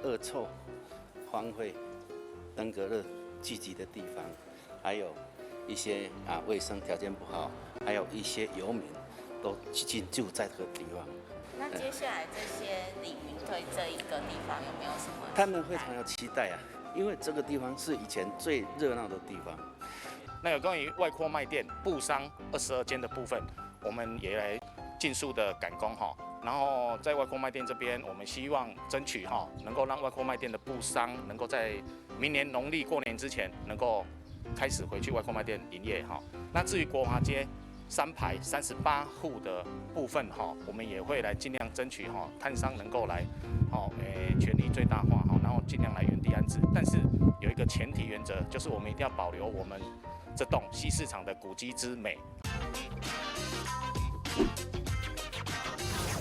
恶臭、荒废、登革热聚集的地方，还有一些卫生条件不好，还有一些游民都进驻在这个地方。那接下来这些里民对这一个地方有没有什么？他们非常有期待啊，因为这个地方是以前最热闹的地方。那有关于外扩卖店布商22间的部分，我们也来尽速的赶工哈。然后在外扩卖店这边，我们希望争取能够让外扩卖店的布商能够在明年农历过年之前能够开始回去外扩卖店营业哈。那至于国华街3排38户的部分我们也会来尽量争取摊商能够来权利最大化然后尽量来原地安置。但是有一个前提原则，就是我们一定要保留我们这栋西市场的古迹之美。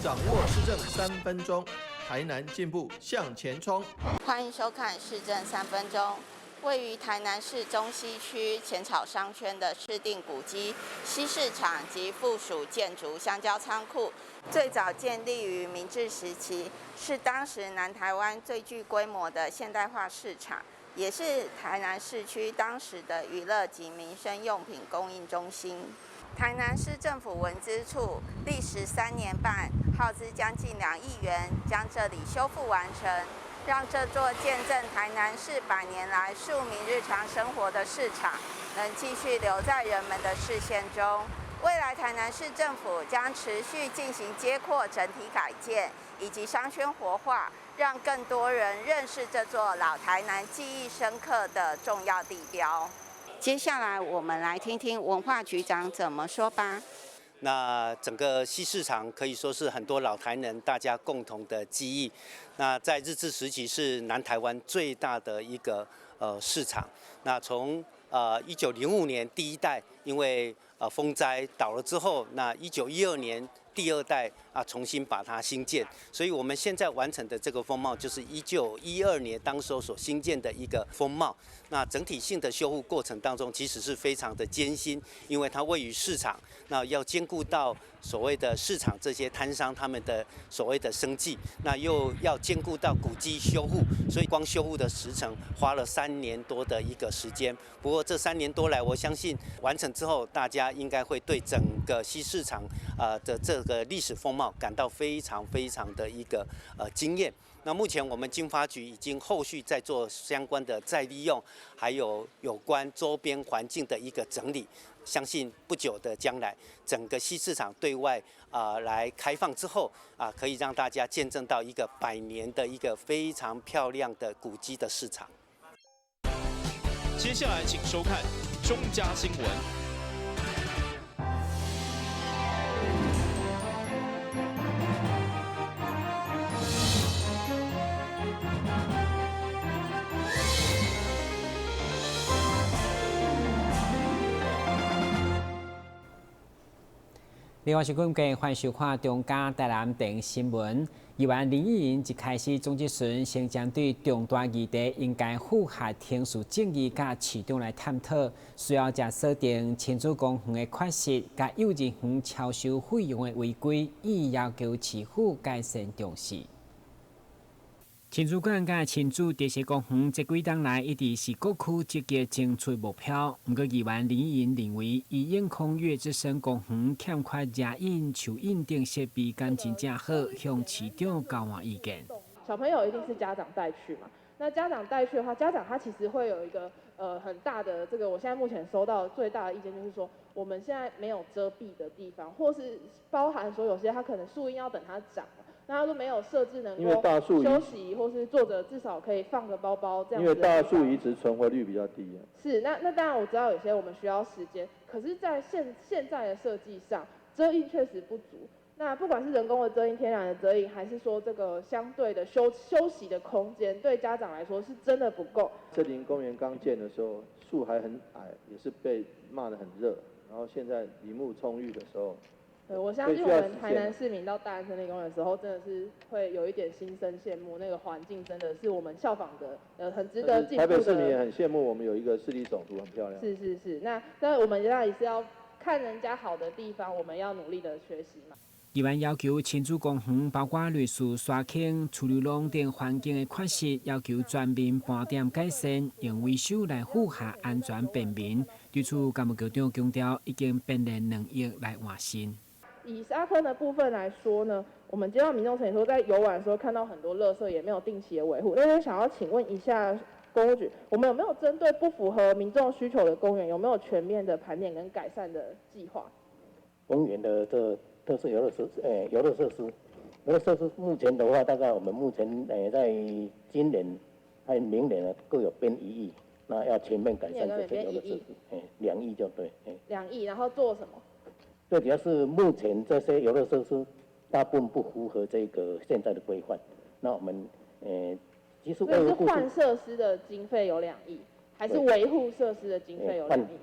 掌握市政3分钟，台南进步向前冲。欢迎收看《市政3分钟》。位于台南市中西区浅草商圈的市定古迹西市场及附属建筑香蕉仓库，最早建立于明治时期，是当时南台湾最具规模的现代化市场，也是台南市区当时的娱乐及民生用品供应中心。台南市政府文资处历时3年半，耗资将近2亿元，将这里修复完成，让这座见证台南市100年来庶民日常生活的市场，能继续留在人们的视线中。未来台南市政府将持续进行街廓整体改建以及商圈活化，让更多人认识这座老台南记忆深刻的重要地标。接下来我们来听听文化局长怎么说吧。那整个西市场可以说是很多老台人大家共同的记忆。那在日治时期是南台湾最大的一个市场。那从1905年第一代因为风灾倒了之后，那1912年第2代重新把它兴建，所以我们现在完成的这个风貌就是1912年当时所兴建的一个风貌。那整体性的修复过程当中，其实是非常的艰辛，因为它位于市场，那要兼顾到所谓的市场这些摊商他们的所谓的生计，那又要兼顾到古迹修复，所以光修复的时程花了3年多的一个时间。不过这3年多来，我相信完成之后，大家应该会对整个西市场的这个历史风貌感到非常非常的一个惊艳。那目前我们经发局已经后续在做相关的再利用，还有有关周边环境的一个整理。相信不久的将来，整个西市场对外来开放之后可以让大家见证到一个100年的一个非常漂亮的古迹的市场。接下来请收看中嘉新闻。另外是观众欢迎收看中嘉台南电视新闻。议员林义莹一开始总结时，先将对重大议题应该符合天数正义甲市场来探讨，随后才锁定亲子公园的缺失，甲幼稚园超收费用的违规，以要求市府改善重视。亲子馆甲亲子迪士公园这几冬来一直是各区积极争取目标。不过，议员林义莹认为，医院空月之森公园欠缺热饮、球饮等设备，感真正好，向市长交换意见。小朋友一定是家长带去嘛？那家长带去的话，家长他其实会有一个很大的这个，我现在目前收到最大的意见就是说，我们现在没有遮蔽的地方，或是包含说有些他可能树荫要等它长。那他都没有设置能够休息，或是坐着至少可以放个包包这样子。因为大树移植存活率比较低啊。是，那当然我知道有些我们需要时间，可是，在现在的设计上，遮阴确实不足。那不管是人工的遮阴、天然的遮阴，还是说这个相对的休息的空间，对家长来说是真的不够。森林公园刚建的时候，树还很矮，也是被骂得很热。然后现在林木充裕的时候。我相信我们台南市民到大安森林公园的时候，真的是会有一点心生羡慕，那个环境真的是我们效仿的，很值得进步的。台北市民也很羡慕我们有一个市立总图，很漂亮。是，那我们当然也是要看人家好的地方，我们要努力的学习嘛。议员要求亲子公园包括类似沙坑、处流浪等环境的缺失，要求全面盘点改善，用维修来符合安全便民。对此，干部局长强调，已经编列2亿来完成。以沙坑的部分来说呢，我们接到民众陈说，在游玩的时候看到很多垃圾，也没有定期的维护。那就想要请问一下公务局，我们有没有针对不符合民众需求的公园，有没有全面的盘点跟改善的计划？公园的特色游乐设施，目前的话，大概我们目前在今年还有明年呢各有编1亿，那要全面改善这些游乐设施，2亿就对，2亿，然后做什么？最主要是目前这些游乐设施大部分不符合这个现在的规范，那我们其实是换设施的经费有2亿，还是维护设施的经费有2亿？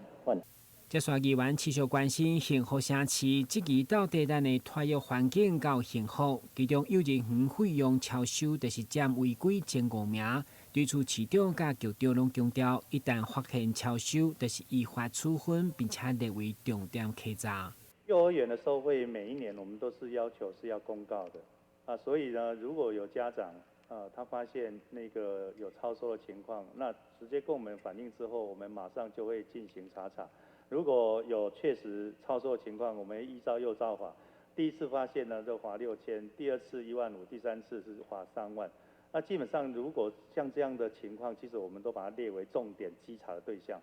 接续议员持续关心幸福城市这期到地咱的托育环境够幸福，其中幼儿园费用超收就是占违规前5名。对此，市长甲局长拢强调，一旦发现超收，就是依法处分，并且列为重点稽查。幼儿园的收费每一年我们都是要求是要公告的所以呢，如果有家长他发现那个有超收的情况，那直接跟我们反映之后，我们马上就会进行查查。如果有确实超收的情况，我们依照幼照法，第一次发现呢就罚6000，第2次15000，第3次是罚3万。那基本上如果像这样的情况，其实我们都把它列为重点稽查的对象。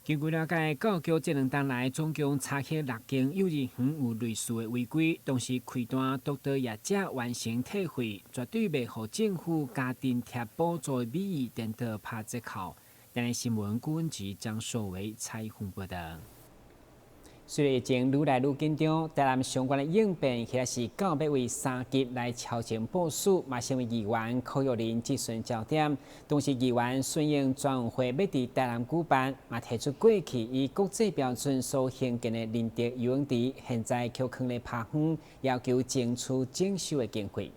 根据了解，教育局这2天来总共查获6间幼儿园有类似的违规，同时开单督导业者完成退费，绝对袂予政府家庭贴补助的美意颠倒拍折扣。今日新闻顾问局张硕维采访报道。随着疫情愈来愈紧张，台南相关的应变或是到要为3级来超前部署，嘛成为议员柯玉林质询焦点。同时，议员顺应全运会要伫台南举办，嘛提出过去以国际标准所兴建的林德游泳池，现在却放咧拍远，要求争取整修的经费。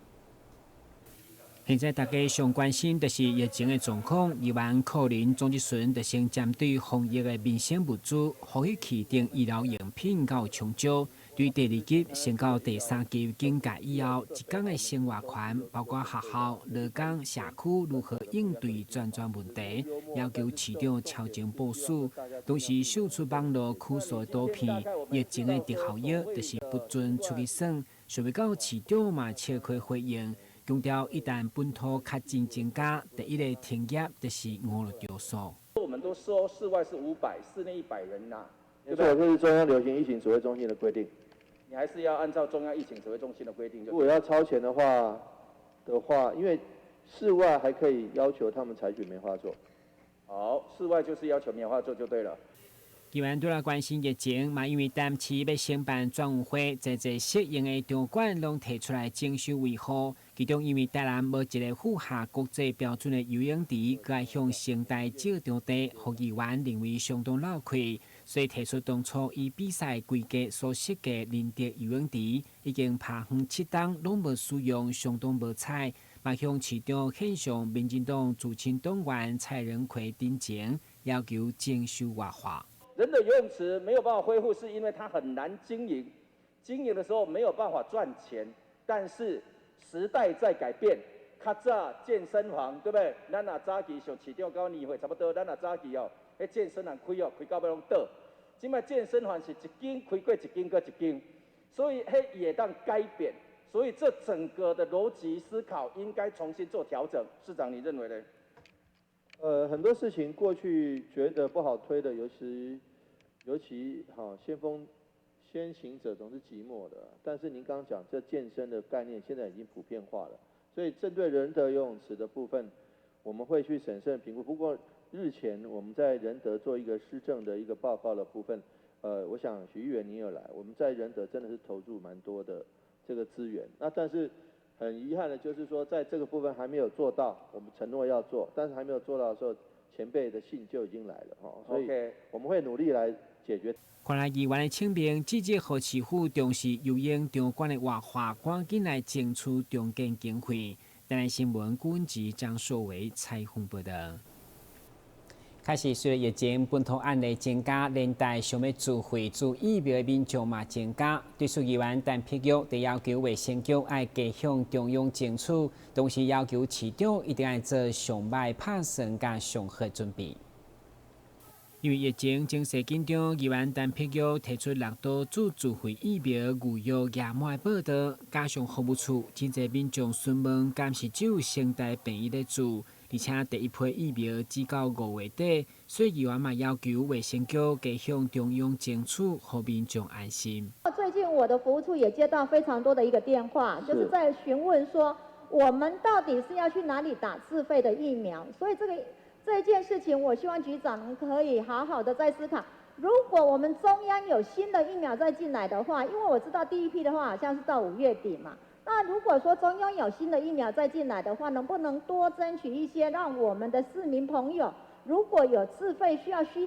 现在大家上关心就是疫情的状况，议员柯林总质询就先针对防疫的民生物资、呼吁器等医疗用品到冲销。对第2级升到第3级境界以后，一天的生活权，包括学校、劳工、社区如何应对专问题，要求市长超前部署。同时，秀出网络खु所多片，疫情的特效药就是不准出去耍。想要到市长嘛切开回应。强调，一旦本土确诊增加，第一个停业就是5条数。我们都说室外是500，室内100人呐，对不对？这是中央流行疫情指挥中心的规定。你还是要按照中央疫情指挥中心的规定。如果要超前的话，因为室外还可以要求他们采取棉花座。好，室外就是要求棉花座就对了。议员除了关心疫情，嘛因为担心要申办全运会，在适应的场馆拢提出来征收维护。其中因为台南无一个符合国际标准的游泳池，佮爱向城大借场地，互议员认为相当闹亏，所以提出当初以比赛规格所设计林德游泳池，已经拍远7档，拢无使用，相当无彩。嘛向市长献上民进党驻青党员蔡仁奎顶前，要求征收外花。人的游泳池没有办法恢复，是因为它很难经营，经营的时候没有办法赚钱。但是时代在改变，较早健身房对不对？咱若早期像市长到年会差不多，咱若早期迄健身房开到要拢倒。即摆健身房是一间开过一间过一间，所以迄也当改变。所以这整个的逻辑思考应该重新做调整。市长，你认为呢？很多事情过去觉得不好推的，尤其先行者总是寂寞的。但是您刚刚讲这健身的概念，现在已经普遍化了。所以针对仁德游泳池的部分，我们会去审慎评估。不过日前我们在仁德做一个施政的一个报告的部分，我想许议员你有来，我们在仁德真的是投入蛮多的这个资源。那但是很遗憾的就是说，在这个部分还没有做到，我们承诺要做，但是还没有做到的时候，前辈的信就已经来了所以我们会努力来解决。看来议员的请兵，直接和市府重视游泳场馆的活化，赶紧来争取重建经费。台南新闻顾问局张硕维采访报道。开始随着疫情本土案例增加，连带想要自费注疫苗的民众嘛增加。对此，议员陈碧玉就要求卫生局要加向中央争取，同时要求市长一定要做上歹拍算甲上好准备。因为疫情情势紧张，议员陈碧玉提出6都自费疫苗预约额满报道，加上服务处真侪民众询问，敢是只有先代病医咧做。而且第一批疫苗只到5月底，所以议员嘛要求卫生局加向中央争取，让民众安心。最近我的服务处也接到非常多的一个电话，就是在询问说，我们到底是要去哪里打自费的疫苗？所以这一件事情，我希望局长可以好好的再思考。如果我们中央有新的疫苗再进来的话，因为我知道第一批的话好像是到5月底嘛。那如果说中央有新的疫苗再进来的话，能不能多争取一些，让我们的市民朋友，如果有自费需要施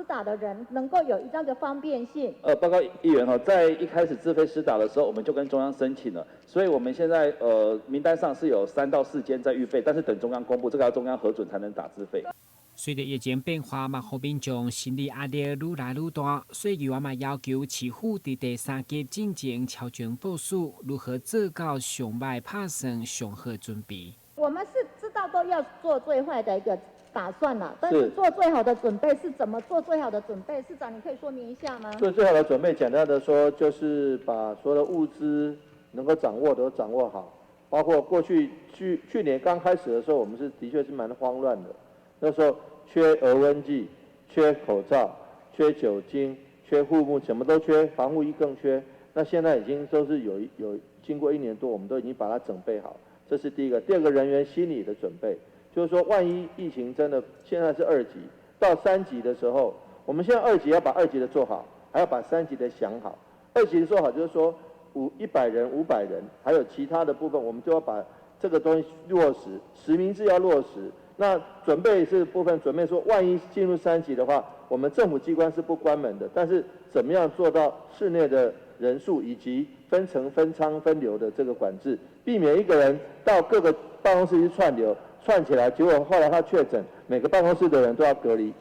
打的人，能够有这样的方便性？报告议员在一开始自费施打的时候，我们就跟中央申请了，所以我们现在名单上是有3到4间在预备，但是等中央公布，这个要中央核准才能打自费。随着疫情变化，嘛，互民众心理压力愈来愈大，所以议员嘛要求市府伫第3级进前超前部署，如何做到上歹拍算、上好准备。我们是知道都要做最坏的一个打算了，但是做最好的准备是怎么做最好的准备？市长，你可以说明一下吗？做最好的准备，简单的说，就是把所有的物资能够掌握都掌握好，包括过去年刚开始的时候，我们的确是蛮慌乱的。那时候缺额温计、缺口罩、缺酒精、缺护目，什么都缺，防护衣更缺。那现在已经都是有经过1年多，我们都已经把它准备好，这是第一个。第二个，人员心理的准备，就是说万一疫情真的现在是2级，到3级的时候，我们现在2级要把2级的做好，还要把3级的想好。2级的做好就是说100人、500人，还有其他的部分，我们就要把这个东西落实，实名制要落实。那准备是部分准备说，万一进入3级的话，我们政府机关是不关门的，但是怎么样做到室内的人数以及分层、分仓、分流的这个管制，避免一个人到各个办公室去串流，串起来，结果后来他确诊，每个办公室的人都要隔离。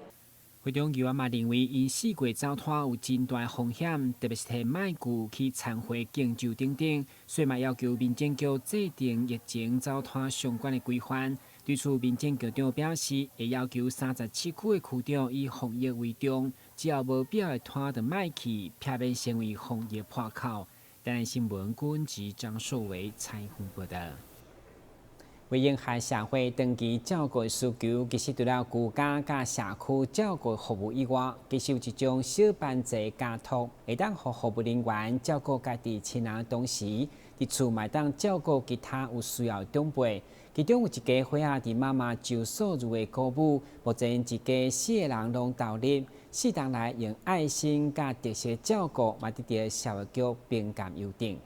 会中议员嘛认为，因4月走摊有真大风险，特别是摕卖具去参会、敬酒等等，所以嘛要求民政局制定疫情走摊相关的规范。对此，民政局长表示，会要求37区的区长以防疫为重，只要无必要的摊就卖去，避免成为防疫破口。台南新闻军及张硕维采访报道。为应和社会长期照顾需求，其实除了居家甲社区照顾服务以外，其实有一种小班制家托，会当互服务人员照顾家己亲人的同时，伫厝嘛当照顾其他有需要的长辈。其中有一家伙仔伫妈妈就所入的鼓舞，目前一家4个人拢投入，4当来用爱心甲特色照顾，嘛得到社会局评鉴优等。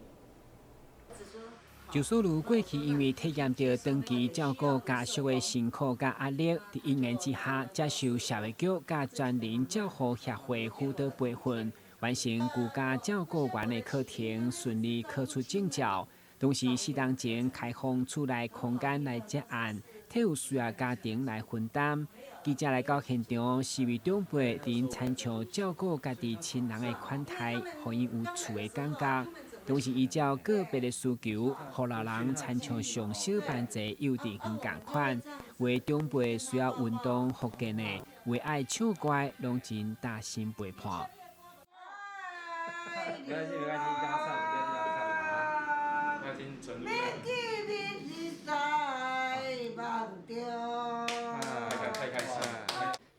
就所如过去因为体验到长期照顾家属的辛苦甲压力，伫因缘之下，接受社会局甲专人照护协会辅导培训，完成居家照顾员的课程，顺利考出证照。同时，4当前开放厝内空间来接案，替有需要家庭来分担。记者来到现场，是为长辈因参照照顾家己亲人的款待，互因有厝的感觉。同时依照个别的需求，互老人参照上小班制幼稚园同款。为长辈需要运动复健的，为爱唱歌，拢真大心陪伴。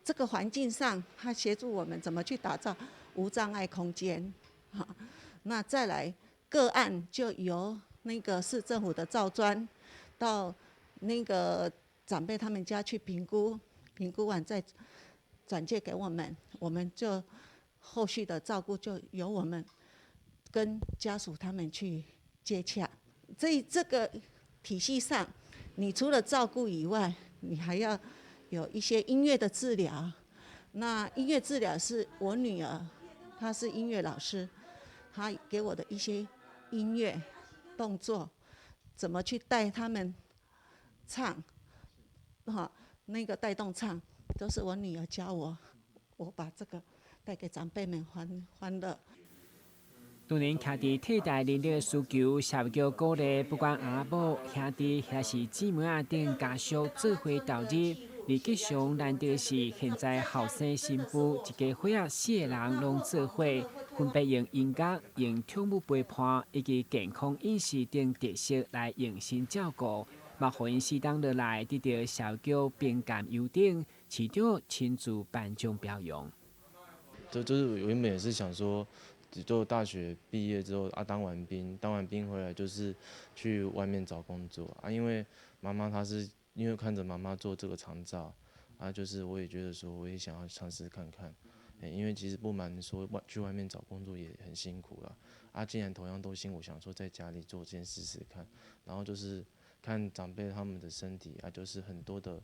这个环境上，他协助我们怎么去打造无障碍空间。那再来个案就由那个市政府的照专到那个长辈他们家去评估，评估完再转介给我们，我们就后续的照顾就由我们跟家属他们去接洽。这个体系上，你除了照顾以外，你还要有一些音乐的治疗。那音乐治疗是我女儿，她是音乐老师，她给我的一些音乐动作，怎么去带他们唱，那个带动唱，都是我女儿教我，我把这个带给长辈们欢乐。多年徛伫替代能力的需求，社会局鼓励不管阿母、兄弟还是姊妹啊等家属做伙投入。而吉祥难得的是，现在后生新妇一家伙4个人拢做伙，分别用音乐、用宠物陪伴以及健康饮食等特色来用心照顾，嘛互因适当落来得到社会局评鉴优等，市长亲自颁奖表扬。就是原本也是想说。就大学毕业之后当完兵回来就是去外面找工作啊，因为妈妈她是因为看着妈妈做这个长照啊，就是我也觉得说我也想要尝试看看，因为其实不瞒说去外面找工作也很辛苦啦，啊，既然同样都辛苦，想说在家里做先试试看，然后就是看长辈他们的身体啊，就是很多的。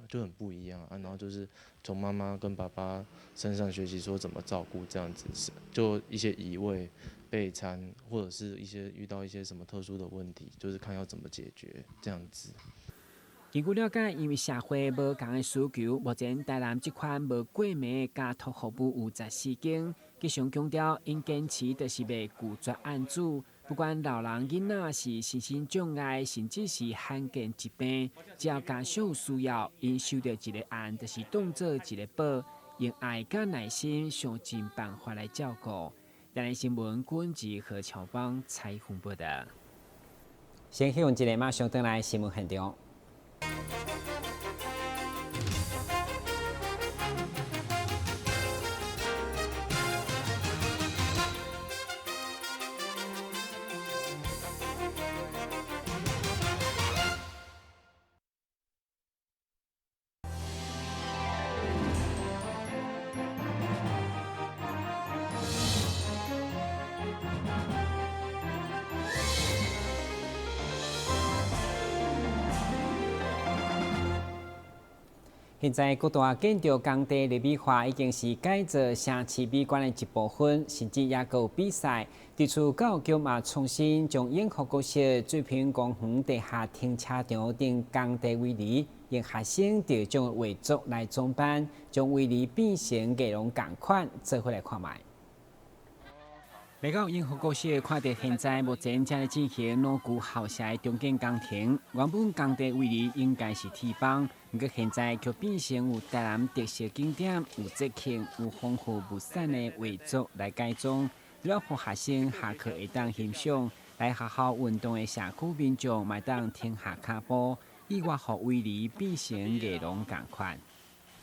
就很不一样啊，然后就是从妈妈跟爸爸身上学习说怎么照顾这样子，就一些移位、备餐，或者是遇到一些什么特殊的问题，就是看要怎么解决这样子。根据了解，因为社会无同的需求，目前台南这款无过暝的家托服务有14间，吉祥强调因坚持就是要拒绝案主。不管老人、囡仔是身心障碍，甚至是罕见疾病，只要家属有需要，因收到一个案，就是当做一个宝，用爱甲耐心，想尽办法来照顾。台南新闻管制何乔邦采访报道。先休息一下，马上回来新闻现场。现在各大建筑工地立美化已经是改造城市美观的一部分，甚至也有比赛。地处教育局嘛重新将永和国小水平公园地下停车场等工地围篱，用学生得奖的画作来装扮，将围篱变成内容同款，做伙来看卖。来到永和国小，看到现在目前正在进行老旧校舍的重建工程。原本工地围篱应该是铁板，不过现在却变成有台南特色景点、有节庆、有丰富物产的画作来改装，除了让学生下课会当欣赏，来学校运动的社区民众嘛当停下脚步，以外让围篱变成内容同款。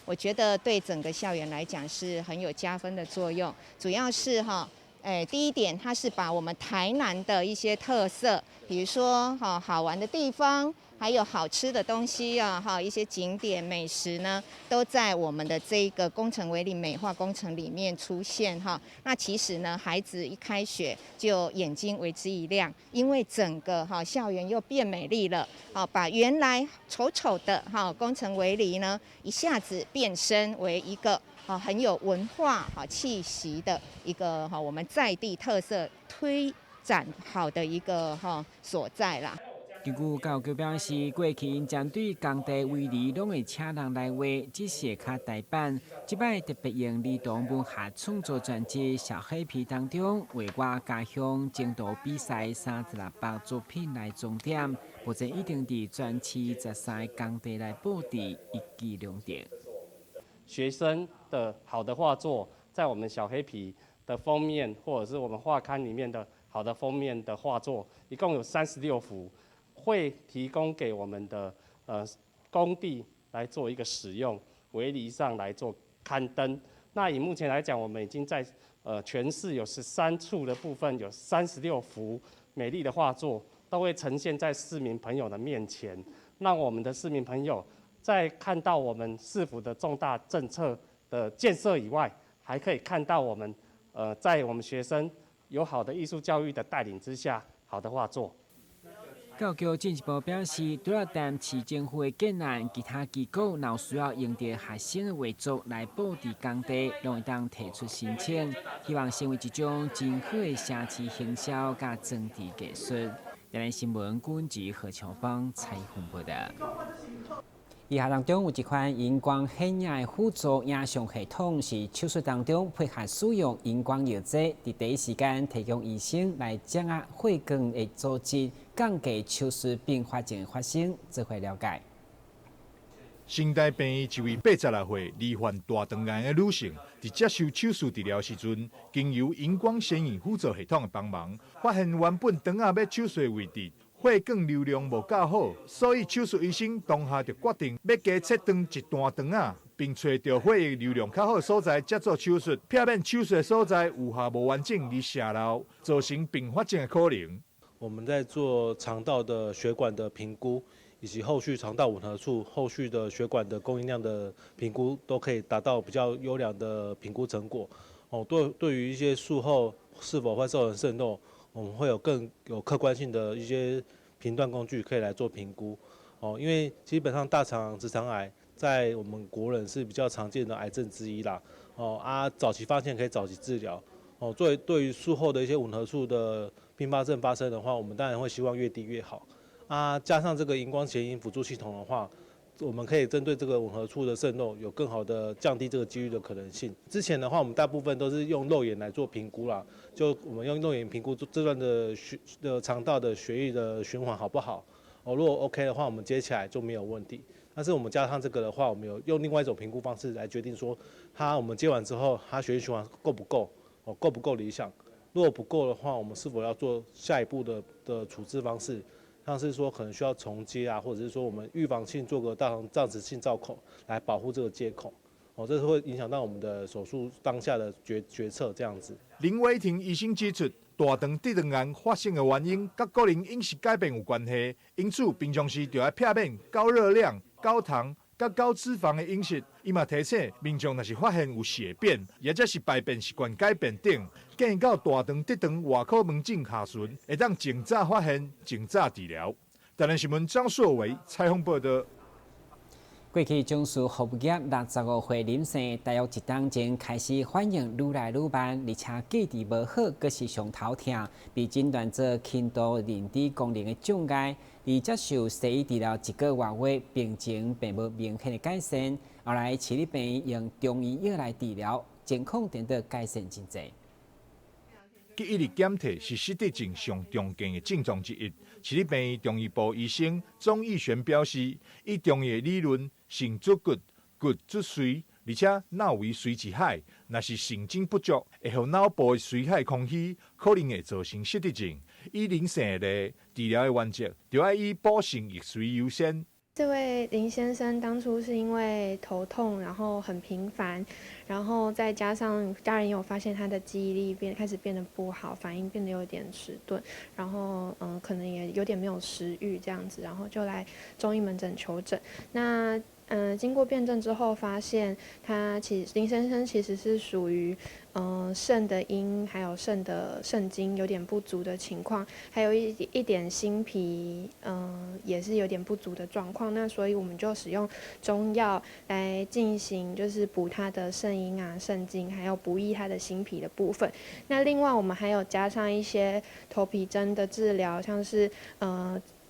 我觉得对整个校园来讲是很有加分的作用，主要是第一点，它是把我们台南的一些特色，比如说好玩的地方，还有好吃的东西一些景点美食呢，都在我们的这个工程围篱美化工程里面出现那其实呢，孩子一开学就眼睛为之一亮，因为整个校园又变美丽了把原来丑丑的工程围篱呢，一下子变身为一个很有文化气息的一个我们在地特色推展好的一个所在啦。根据教育局表示，过去因针对工地围篱拢会请人来画，只是较台版。这摆特别用儿童文学创作专辑《小黑皮》当中，为我家乡争夺比赛3600作品来重点，目前一定伫全市13个工地来布置一举两得。学生的好的画作，在我们小黑皮的封面，或者是我们画刊里面的好的封面的画作，一共有36幅，会提供给我们的工地来做一个使用，围篱上来做刊登。那以目前来讲，我们已经在全市有13处的部分，有36幅美丽的画作，都会呈现在市民朋友的面前，让我们的市民朋友在看到我们市府的重大政策的建设以外，还可以看到我们在我们学生有好的艺术教育的带领之下，好的画作。教育局进一步表示，除了台市政府的建案，其他机构若需要用到学生的画作来布置工地，拢会当提出申请，希望成为一种真好的城市行销甲整体艺术。台南新闻管制何乔芳采访报道。以下当中有一款荧光显影的辅助影像系统，是手术当中配合使用荧光药剂，伫第一时间提供医生来掌握血管的组织，降低手术并发症的发生，做伙了解。新台病医一位86岁罹患大肠癌的女性，伫接受手术治疗时阵，经由荧光显影辅助系统的帮忙，发现原本肠仔要手术的位置血管流量无够好，所以手术医生当下就决定要加切断一段肠仔，并找到血液流量较好的所在，才做手术，避免手术的所在有效无完整而泄漏，造成并发症的可能。我们在做肠道的血管的评估，以及后续肠道吻合处后续的血管的供应量的评估，都可以达到比较优良的评估成果。对于一些术后是否会造成渗漏，我们会有更有客观性的一些评断工具可以来做评估。因为基本上大肠直肠癌在我们国人是比较常见的癌症之一啦。早期发现可以早期治疗。对于术后的一些吻合处的并发症发生的话，我们当然会希望越低越好。加上这个荧光显影辅助系统的话，我们可以针对这个吻合处的渗漏，有更好的降低这个几率的可能性。之前的话，我们大部分都是用肉眼来做评估啦，就我们用肉眼评估这段的肠道的血液的循环好不好。如果 OK 的话，我们接起来就没有问题。但是我们加上这个的话，我们有用另外一种评估方式来决定说，我们接完之后，它血液循环够不够，够不够理想。如果不够的话，我们是否要做下一步的处置方式？像是说可能需要重接啊，或者是说我们预防性做个大肠脏直性造口来保护这个接口，这是会影响到我们的手术当下的决策这样子。林伟霆医生指出，大肠直肠癌发生的原因跟个人饮食改变有关系，因此平常时就要避免高热量、高糖、高脂肪的饮食。伊嘛提醒民众，若是发现有血便，或者是排便习惯改变等，建议到大肠直肠外科门诊下巡，会当尽早发现、尽早治疗。台南新闻张硕伟采访报道。过去总数服务业65岁林生，大约一档前开始反应愈来愈慢，而且记忆无好，佫是上头痛，被诊断做轻度认知功能的障碍。而接受西医治疗1个月后，病情并无明显的改善。后来市立病院用中医药来治疗，情况得到改善真侪。记忆力减退是失智症上常见的症状之一。市立病院中医部医生钟义璇表示，以中医的理论，肾主骨，骨主髓，而且脑为髓之海，若是肾精不足，会互脑部的髓海空虚，可能会造成失智症。以林生的例，治疗的原则就要以补肾益髓优先。这位林先生当初是因为头痛，然后很频繁，然后再加上家人有发现他的记忆力开始变得不好，反应变得有点迟钝，然后可能也有点没有食欲这样子，然后就来中医门诊求诊。那经过辩证之后，发现林先生其实是属于肾的阴还有肾精有点不足的情况，还有一点心脾也是有点不足的状况。那所以我们就使用中药来进行，就是补他的肾阴啊、肾精，还有补益他的心脾的部分。那另外我们还有加上一些头皮针的治疗，像是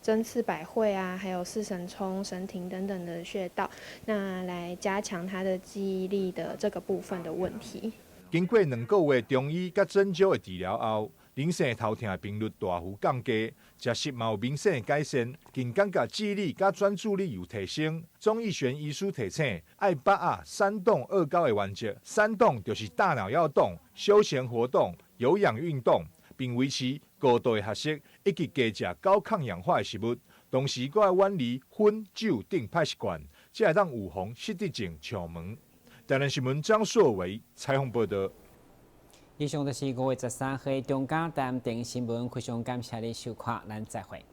针刺百会啊，还有四神冲、神庭等等的穴道，那来加强他的记忆力的这个部分的问题。经过2个月中医甲针灸的治疗后，林生的头痛的频率大幅降低，食食嘛有明显的改善，更感觉记忆力甲专注力有提升。钟义璇医师提醒，爱把握3动2高的原则，3动就是大脑要动、休闲活动、有氧运动，并维持高度的学习，以及加食高抗氧化的食物，同时还要远离烟酒等歹习惯，才会当预防失智症窍门。台南新闻张硕伟采访报道。以上就是5月13日中嘉台南电视新闻，非常感谢你收看，咱再会。